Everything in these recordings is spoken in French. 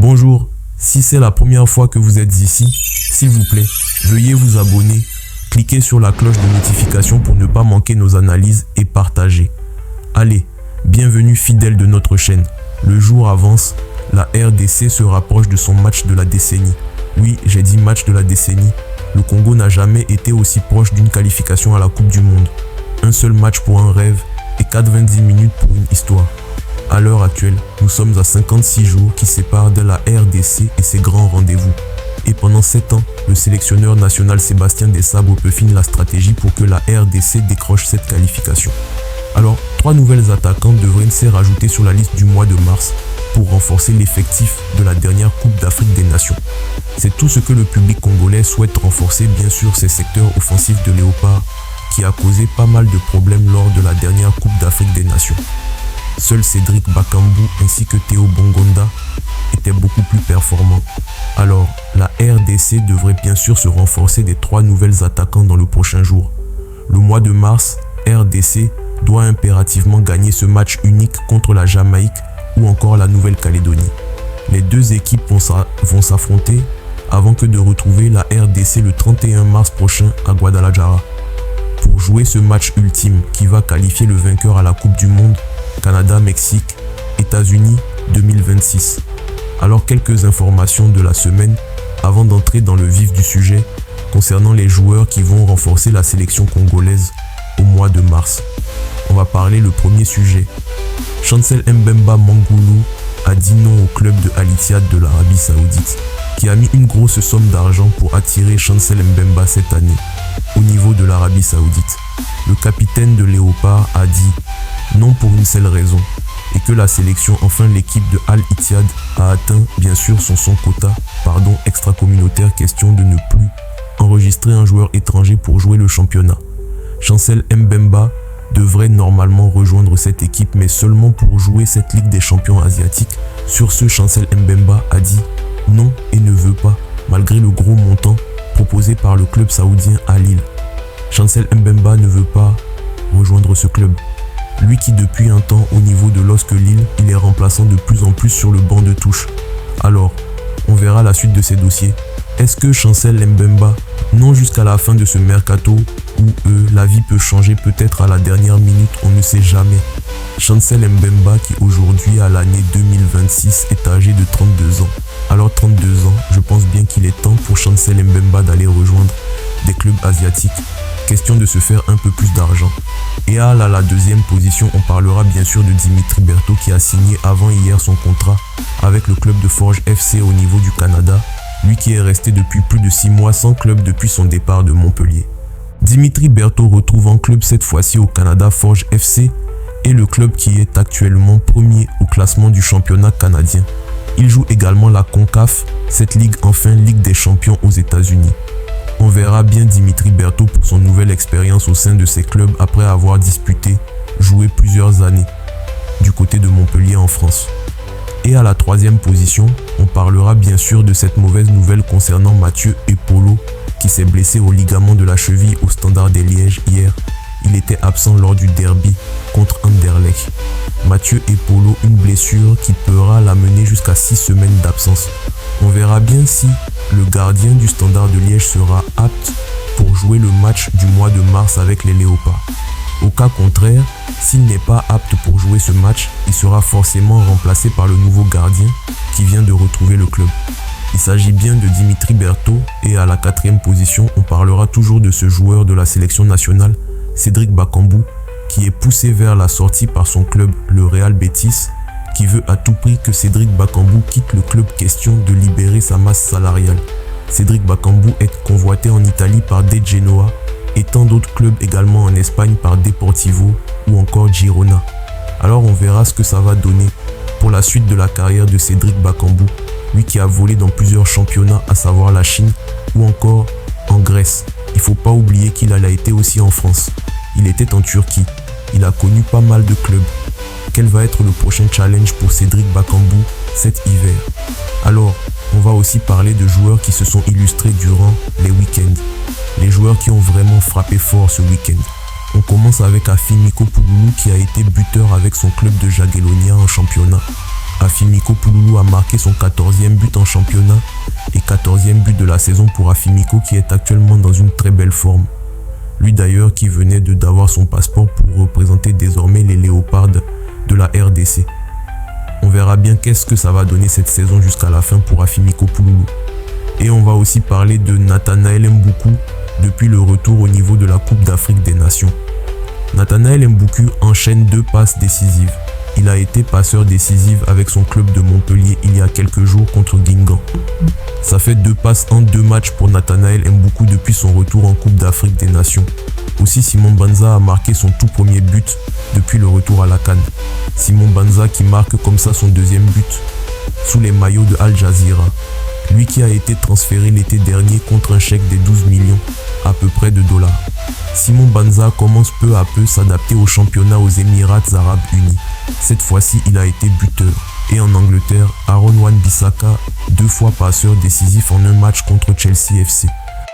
Bonjour, si c'est la première fois que vous êtes ici, s'il vous plaît, veuillez vous abonner, cliquez sur la cloche de notification pour ne pas manquer nos analyses et partager. Allez, bienvenue fidèles de notre chaîne. Le jour avance, la RDC se rapproche de son match de la décennie. Oui, j'ai dit match de la décennie. Le Congo n'a jamais été aussi proche d'une qualification à la Coupe du Monde. Un seul match pour un rêve et 90 minutes pour une histoire. À l'heure actuelle, nous sommes à 56 jours qui séparent de la RDC et ses grands rendez-vous. Et pendant 7 ans, le sélectionneur national Sébastien Desabre peaufine la stratégie pour que la RDC décroche cette qualification. Alors, 3 nouvelles attaquantes devraient se rajouter sur la liste du mois de mars pour renforcer l'effectif de la dernière Coupe d'Afrique des Nations. C'est tout ce que le public congolais souhaite renforcer, bien sûr, ces secteurs offensifs de Léopard qui a causé pas mal de problèmes lors de la dernière Coupe d'Afrique des Nations. Seul Cédric Bakambu ainsi que Théo Bongonda étaient beaucoup plus performants. Alors, la RDC devrait bien sûr se renforcer des 3 nouvelles attaquants dans le prochain jour. Le mois de mars, RDC doit impérativement gagner ce match unique contre la Jamaïque ou encore la Nouvelle-Calédonie. Les 2 équipes vont s'affronter avant que de retrouver la RDC le 31 mars prochain à Guadalajara pour jouer ce match ultime qui va qualifier le vainqueur à la Coupe du Monde Canada-Mexique, États-Unis 2026. Alors quelques informations de la semaine avant d'entrer dans le vif du sujet concernant les joueurs qui vont renforcer la sélection congolaise au mois de mars. On va parler le premier sujet. Chancel Mbemba Mangoulou a dit non au club de Al Ittihad de l'Arabie Saoudite qui a mis une grosse somme d'argent pour attirer Chancel Mbemba cette année au niveau de l'Arabie Saoudite. Le capitaine de Léopard a dit non pour une seule raison et que la sélection, enfin l'équipe de Al Ittihad a atteint bien sûr son quota extra-communautaire, question de ne plus enregistrer un joueur étranger pour jouer le championnat. Chancel Mbemba devrait normalement rejoindre cette équipe mais seulement pour jouer cette Ligue des champions asiatiques. Sur ce, Chancel Mbemba a dit non et ne veut pas malgré le gros montant proposé par le club saoudien Al Hilal. Chancel Mbemba ne veut pas rejoindre ce club. Lui qui depuis un temps au niveau de LOSC Lille, il est remplaçant de plus en plus sur le banc de touche. Alors, on verra la suite de ces dossiers. Est-ce que Chancel Mbemba, non jusqu'à la fin de ce mercato, où la vie peut changer peut-être à la dernière minute, on ne sait jamais. Chancel Mbemba qui aujourd'hui à l'année 2026 est âgé de 32 ans. Alors 32 ans, je pense bien qu'il est temps pour Chancel Mbemba d'aller rejoindre des clubs asiatiques. Question de se faire un peu plus d'argent. Et à la deuxième position, on parlera bien sûr de Dimitri Berthaud qui a signé avant-hier son contrat avec le club de Forge FC au niveau du Canada, lui qui est resté depuis plus de 6 mois sans club depuis son départ de Montpellier. Dimitri Berthaud retrouve en club cette fois-ci au Canada Forge FC et le club qui est actuellement premier au classement du championnat canadien. Il joue également la CONCAF, cette ligue enfin Ligue des champions aux États-Unis. On verra bien Dimitri Berthaud pour son nouvelle expérience au sein de ces clubs après avoir joué plusieurs années du côté de Montpellier en France. Et à la 3e position, on parlera bien sûr de cette mauvaise nouvelle concernant Mathieu Epolo qui s'est blessé au ligament de la cheville au Standard de Liège hier. Il était absent lors du derby contre Anderlecht. Mathieu Epolo, une blessure qui pourra l'amener jusqu'à 6 semaines d'absence. On verra bien si le gardien du Standard de Liège sera apte pour jouer le match du mois de mars avec les Léopards. Au cas contraire, s'il n'est pas apte pour jouer ce match, il sera forcément remplacé par le nouveau gardien qui vient de retrouver le club. Il s'agit bien de Dimitri Berthaud et à la 4e position, on parlera toujours de ce joueur de la sélection nationale, Cédric Bakambu, qui est poussé vers la sortie par son club, le Real Betis, qui veut à tout prix que Cédric Bakambu quitte le club, question de libérer sa masse salariale. Cédric Bakambu est convoité en Italie par De Genoa et tant d'autres clubs également en Espagne par Deportivo ou encore Girona. Alors on verra ce que ça va donner pour la suite de la carrière de Cédric Bakambu, lui qui a volé dans plusieurs championnats, à savoir la Chine ou encore en Grèce. Il ne faut pas oublier qu'il a été aussi en France. Il était en Turquie. Il a connu pas mal de clubs. Quel va être le prochain challenge pour Cédric Bakambu cet hiver? Alors, on va aussi parler de joueurs qui se sont illustrés durant les week-ends. Les joueurs qui ont vraiment frappé fort ce week-end. On commence avec Afimiko Pouloulou qui a été buteur avec son club de Jagiellonia en championnat. Afimiko Pouloulou a marqué son 14e but en championnat et 14e but de la saison pour Afimiko qui est actuellement dans une très belle forme. Lui d'ailleurs qui venait d'avoir son passeport pour représenter désormais les Léopards de la RDC. On verra bien qu'est-ce que ça va donner cette saison jusqu'à la fin pour Afimiko Pouloulou. Et on va aussi parler de Nathanaël Mboukou depuis le retour au niveau de la Coupe d'Afrique des Nations. Nathanaël Mboukou enchaîne 2 passes décisives. Il a été passeur décisif avec son club de Montpellier il y a quelques jours contre Guingamp. Ça fait 2 passes en 2 matchs pour Nathanaël Mboukou depuis son retour en Coupe d'Afrique des Nations. Aussi, Simon Banza a marqué son tout premier but depuis le retour à la CAN. Simon Banza qui marque comme ça son 2e but sous les maillots de Al Jazeera. Lui qui a été transféré l'été dernier contre un chèque de 12 millions à peu près de dollars. Simon Banza commence peu à peu s'adapter au championnat aux Émirats Arabes Unis. Cette fois-ci, il a été buteur. Et en Angleterre, Aaron Wan-Bissaka, 2 fois passeur décisif en un match contre Chelsea FC.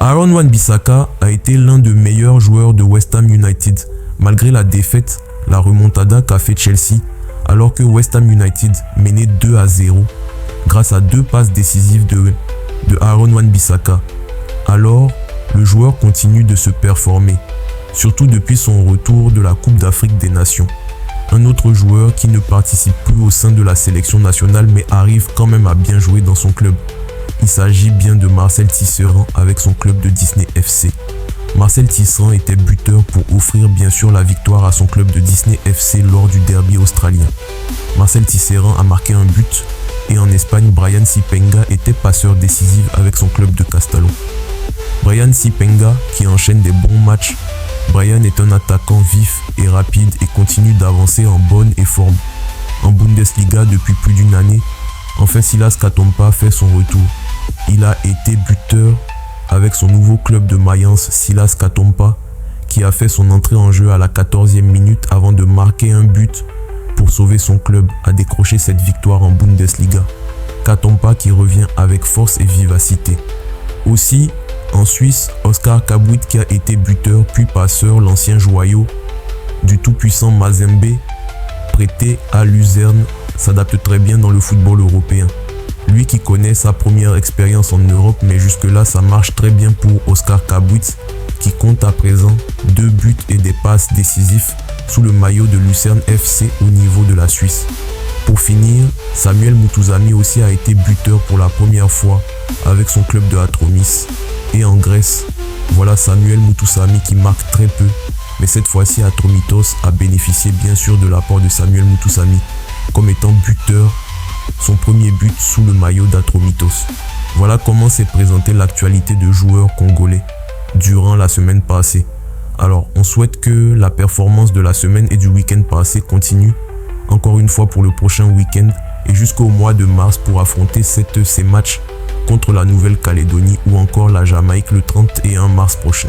Aaron Wan-Bissaka a été l'un des meilleurs joueurs de West Ham United, malgré la défaite, la remontada qu'a fait Chelsea, alors que West Ham United menait 2-0 grâce à 2 passes décisives de Aaron Wan-Bissaka. Alors, le joueur continue de se performer, surtout depuis son retour de la Coupe d'Afrique des Nations. Un autre joueur qui ne participe plus au sein de la sélection nationale mais arrive quand même à bien jouer dans son club. Il s'agit bien de Marcel Tisserand avec son club de Disney FC. Marcel Tisserand était buteur pour offrir bien sûr la victoire à son club de Disney FC lors du derby australien. Marcel Tisserand a marqué un but et en Espagne, Brian Sipenga était passeur décisif avec son club de Castellón. Brian Sipenga qui enchaîne des bons matchs. Brian est un attaquant vif et rapide et continue d'avancer en bonne forme. En Bundesliga depuis plus d'une année, enfin Silas Katompa fait son retour. Il a été buteur avec son nouveau club de Mayence, Silas Katompa, qui a fait son entrée en jeu à la 14e minute avant de marquer un but pour sauver son club à décrocher cette victoire en Bundesliga. Katompa qui revient avec force et vivacité. Aussi, en Suisse, Oscar Kabouit qui a été buteur puis passeur, l'ancien joyau du tout-puissant Mazembe, prêté à Luzerne, s'adapte très bien dans le football européen. Lui qui connaît sa première expérience en Europe, mais jusque-là ça marche très bien pour Oscar Kabouit qui compte à présent 2 buts et des passes décisifs sous le maillot de Lucerne FC au niveau de la Suisse. Pour finir, Samuel Moutuzami aussi a été buteur pour la première fois avec son club de Atromis. Et en Grèce, voilà Samuel Moutuzami qui marque très peu, mais cette fois-ci Atromitos a bénéficié bien sûr de l'apport de Samuel Moutuzami comme étant buteur, son premier but sous le maillot d'Atromitos. Voilà comment s'est présentée l'actualité de joueurs congolais durant la semaine passée. Alors, on souhaite que la performance de la semaine et du week-end passé continue encore une fois pour le prochain week-end et jusqu'au mois de mars pour affronter ces matchs contre la Nouvelle-Calédonie ou encore la Jamaïque le 31 mars prochain.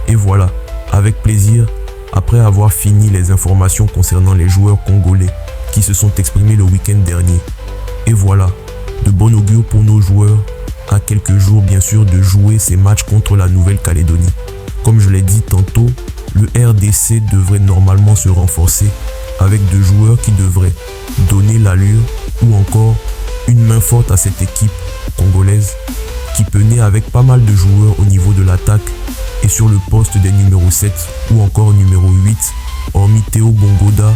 Et voilà, avec plaisir, après avoir fini les informations concernant les joueurs congolais qui se sont exprimés le week-end dernier. Et voilà, de bon augure pour nos joueurs, à quelques jours bien sûr de jouer ces matchs contre la Nouvelle-Calédonie. Comme je l'ai dit tantôt, le RDC devrait normalement se renforcer avec 2 joueurs qui devraient donner l'allure ou encore une main forte à cette équipe congolaise qui penait avec pas mal de joueurs au niveau de l'attaque et sur le poste des numéros 7 ou encore numéro 8, hormis Théo Bongoda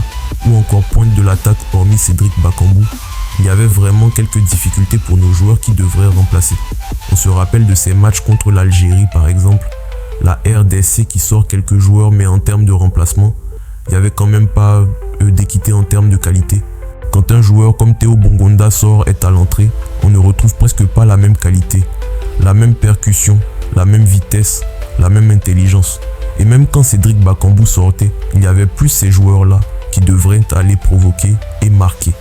ou encore pointe de l'attaque hormis Cédric Bakambu. Il y avait vraiment quelques difficultés pour nos joueurs qui devraient remplacer. On se rappelle de ces matchs contre l'Algérie par exemple, la RDC qui sort quelques joueurs mais en termes de remplacement, il n'y avait quand même pas d'équité en termes de qualité. Quand un joueur comme Théo Bongonda sort est à l'entrée, on ne retrouve presque pas la même qualité, la même percussion, la même vitesse, la même intelligence. Et même quand Cédric Bakambu sortait, il y avait plus ces joueurs-là qui devraient aller provoquer et marquer.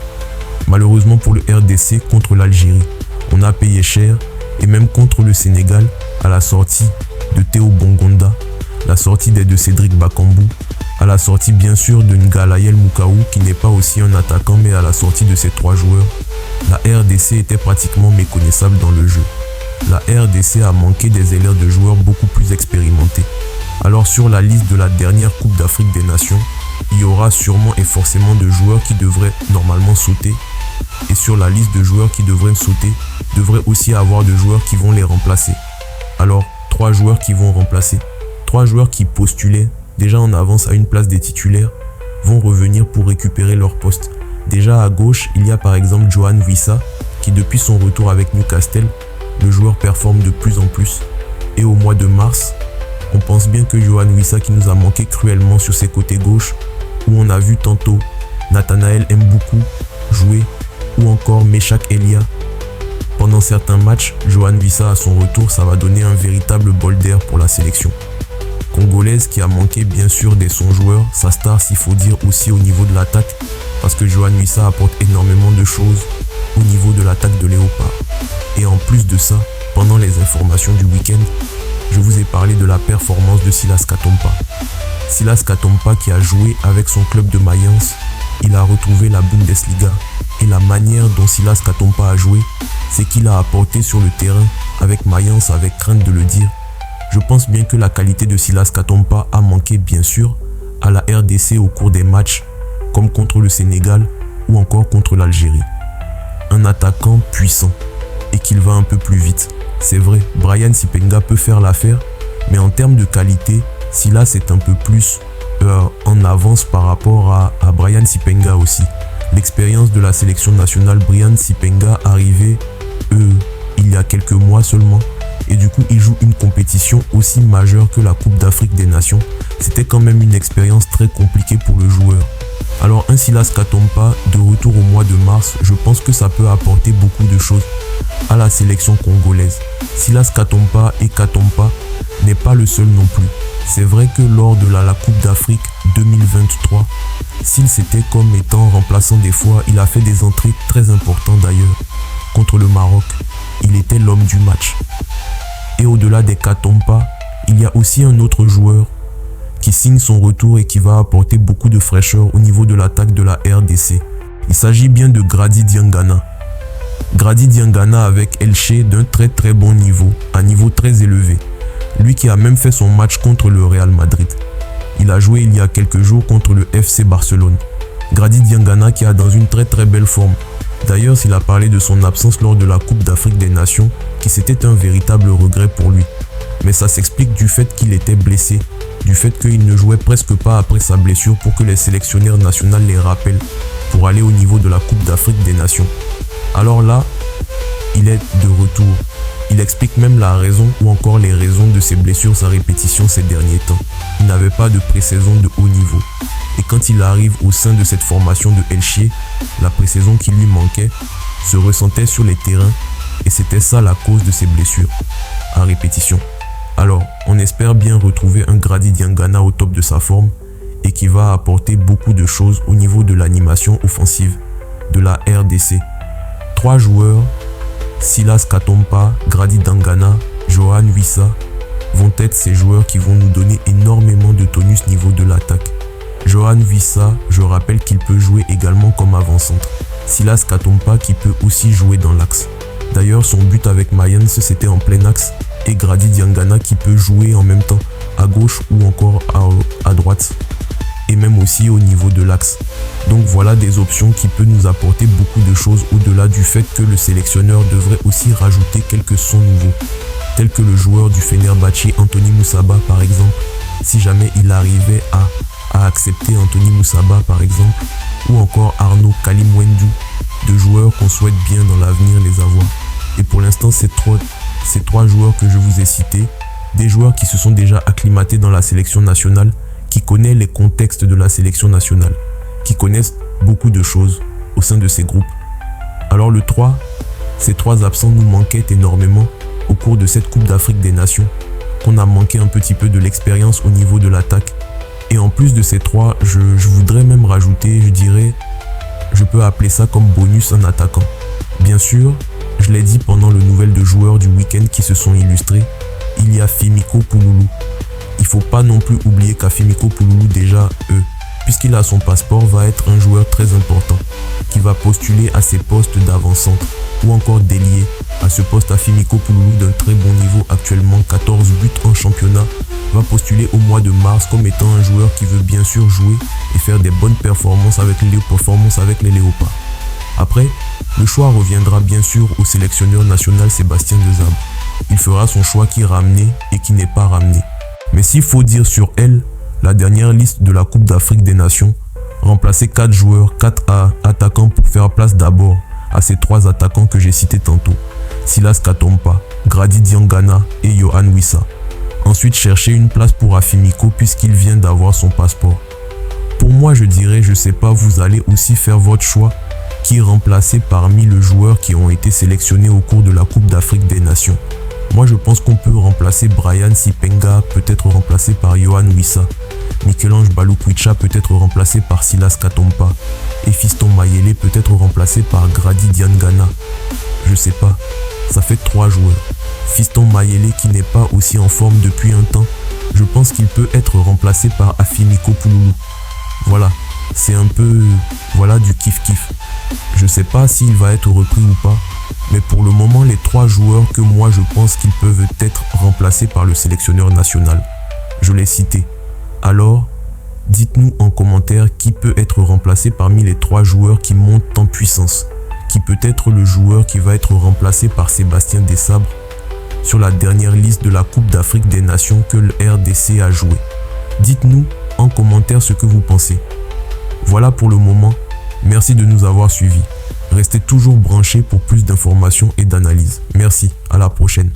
Malheureusement pour le RDC contre l'Algérie, on a payé cher et même contre le Sénégal à la sortie de Théo Bongonda, la sortie de Cédric Bakambu, à la sortie bien sûr de Ngalaïel Mukaou qui n'est pas aussi un attaquant mais à la sortie de ces 3 joueurs, la RDC était pratiquement méconnaissable dans le jeu. La RDC a manqué des élèves de joueurs beaucoup plus expérimentés. Alors sur la liste de la dernière Coupe d'Afrique des Nations, il y aura sûrement et forcément de joueurs qui devraient normalement sauter Et sur la liste de joueurs qui devraient sauter, devrait aussi avoir de joueurs qui vont les remplacer. Alors, 3 joueurs qui vont remplacer. 3 joueurs qui postulaient déjà en avance à une place des titulaires vont revenir pour récupérer leur poste. Déjà à gauche, il y a par exemple Johan Wissa qui depuis son retour avec Newcastle, le joueur performe de plus en plus. Et au mois de mars, on pense bien que Johan Wissa qui nous a manqué cruellement sur ses côtés gauche, où on a vu tantôt Nathanaël Mboukou jouer ou encore Meshak Elia. Pendant certains matchs, Johan Wissa à son retour, ça va donner un véritable bol d'air pour la sélection congolaise qui a manqué bien sûr des son joueurs, sa star s'il faut dire aussi au niveau de l'attaque, parce que Johan Wissa apporte énormément de choses au niveau de l'attaque de Léopard. Et en plus de ça, pendant les informations du week-end, je vous ai parlé de la performance de Silas Katompa. Silas Katompa qui a joué avec son club de Mayence, il a retrouvé la Bundesliga. Et la manière dont Silas Katompa a joué, c'est qu'il a apporté sur le terrain avec Mayence, avec crainte de le dire. Je pense bien que la qualité de Silas Katompa a manqué bien sûr à la RDC au cours des matchs, comme contre le Sénégal ou encore contre l'Algérie. Un attaquant puissant et qu'il va un peu plus vite. C'est vrai, Brian Sipenga peut faire l'affaire, mais en termes de qualité, Silas est un peu plus en avance par rapport à Brian Sipenga aussi. L'expérience de la sélection nationale, Brian Sipenga arrivé il y a quelques mois seulement, et du coup il joue une compétition aussi majeure que la Coupe d'Afrique des Nations. C'était quand même une expérience très compliquée pour le joueur. Alors un Silas Katompa de retour au mois de mars, je pense que ça peut apporter beaucoup de choses à la sélection congolaise. Silas Katompa et Katompa n'est pas le seul non plus. C'est vrai que lors de la Coupe d'Afrique 2023, s'il s'était comme étant remplaçant des fois, il a fait des entrées très importantes d'ailleurs. Contre le Maroc, il était l'homme du match. Et au-delà des Katompa, il y a aussi un autre joueur qui signe son retour et qui va apporter beaucoup de fraîcheur au niveau de l'attaque de la RDC. Il s'agit bien de Grady Diangana. Grady Diangana avec Elche d'un très bon niveau, un niveau très élevé. Lui qui a même fait son match contre le Real Madrid. Il a joué il y a quelques jours contre le FC Barcelone. Grady Diangana qui est dans une très belle forme. D'ailleurs, s'il a parlé de son absence lors de la Coupe d'Afrique des Nations, qui c'était un véritable regret pour lui. Mais ça s'explique du fait qu'il était blessé, du fait qu'il ne jouait presque pas après sa blessure pour que les sélectionneurs nationaux les rappellent pour aller au niveau de la Coupe d'Afrique des Nations. Alors là, il est de retour. Il explique même la raison ou encore les raisons de ses blessures à répétition ces derniers temps. Il n'avait pas de pré-saison de haut niveau. Et quand il arrive au sein de cette formation de Elche, la pré-saison qui lui manquait se ressentait sur les terrains et c'était ça la cause de ses blessures à répétition. Alors, on espère bien retrouver un Grady Diangana au top de sa forme et qui va apporter beaucoup de choses au niveau de l'animation offensive de la RDC. 3 joueurs, Silas Katompa, Grady Diangana, Johan Wissa, vont être ces joueurs qui vont nous donner énormément de tonus niveau de l'attaque. Johan Wissa, je rappelle qu'il peut jouer également comme avant-centre. Silas Katompa qui peut aussi jouer dans l'axe. D'ailleurs, son but avec Mayence, c'était en plein axe. Et Grady Diangana qui peut jouer en même temps à gauche ou encore à droite. Et même aussi au niveau de l'axe. Donc voilà des options qui peuvent nous apporter beaucoup de choses au-delà du fait que le sélectionneur devrait aussi rajouter quelques sons nouveaux. Tels que le joueur du Fenerbahçe, Anthony Moussaba par exemple. Si jamais il arrivait à accepter Anthony Moussaba par exemple, ou encore Arnaud Kalimwendou, de joueurs qu'on souhaite bien dans l'avenir les avoir. Et pour l'instant, ces trois joueurs que je vous ai cités, des joueurs qui se sont déjà acclimatés dans la sélection nationale, qui connaissent les contextes de la sélection nationale, qui connaissent beaucoup de choses au sein de ces groupes. Alors ces 3 absents nous manquaient énormément au cours de cette Coupe d'Afrique des Nations, qu'on a manqué un petit peu de l'expérience au niveau de l'attaque. Et en plus de ces 3, je voudrais même rajouter, je peux appeler ça comme bonus un attaquant. Bien sûr, je l'ai dit pendant le nouvel de joueurs du week-end qui se sont illustrés, il y a Fimiko Pouloulou. Il ne faut pas non plus oublier qu'Afimiko Pouloulou déjà, puisqu'il a son passeport, va être un joueur très important qui va postuler à ses postes d'avant-centre ou encore d'ailier. À ce poste, Afimiko Pouloulou d'un très bon niveau actuellement, 14 buts en championnat, va postuler au mois de mars comme étant un joueur qui veut bien sûr jouer et faire des bonnes performances avec les Léopards. Après, le choix reviendra bien sûr au sélectionneur national Sébastien Desabre. Il fera son choix qui est ramené et qui n'est pas ramené. Mais s'il faut dire sur elle, la dernière liste de la Coupe d'Afrique des Nations remplaçait 4 joueurs, 4 attaquants pour faire place d'abord à ces 3 attaquants que j'ai cités tantôt. Silas Katompa, Grady Diangana et Yohan Wissa. Ensuite, chercher une place pour Afimiko puisqu'il vient d'avoir son passeport. Pour moi, je dirais, je sais pas, vous allez aussi faire votre choix qui est remplacé parmi les joueurs qui ont été sélectionnés au cours de la Coupe d'Afrique des Nations. Moi, je pense qu'on peut remplacer Brian Sipenga, peut-être remplacé par Yohan Wissa. Michel-Ange Balou-Kwicha peut être remplacé par Silas Katompa. Et Fiston Mayele peut être remplacé par Grady Diangana. Je sais pas, ça fait 3 joueurs. Fiston Mayele qui n'est pas aussi en forme depuis un temps, je pense qu'il peut être remplacé par Afimiko Pouloulou. Voilà, c'est un peu du kiff-kiff. Je sais pas s'il va être repris ou pas, mais pour le moment, les 3 joueurs que moi je pense qu'ils peuvent être remplacés par le sélectionneur national. Je l'ai cité. Alors, dites-nous en commentaire qui peut être remplacé parmi les 3 joueurs qui montent en puissance. Qui peut être le joueur qui va être remplacé par Sébastien Desabre sur la dernière liste de la Coupe d'Afrique des Nations que le RDC a joué. Dites-nous en commentaire ce que vous pensez. Voilà pour le moment. Merci de nous avoir suivis. Restez toujours branchés pour plus d'informations et d'analyses. Merci, à la prochaine.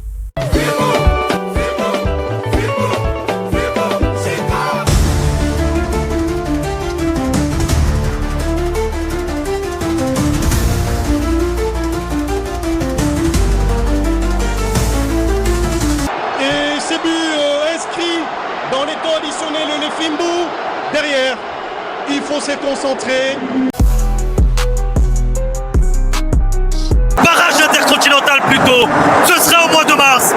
Et ces buts inscrits dans les temps additionnels, le Fimbu derrière. Il faut se concentrer. Barrage intercontinental plutôt. Ce sera au mois de mars.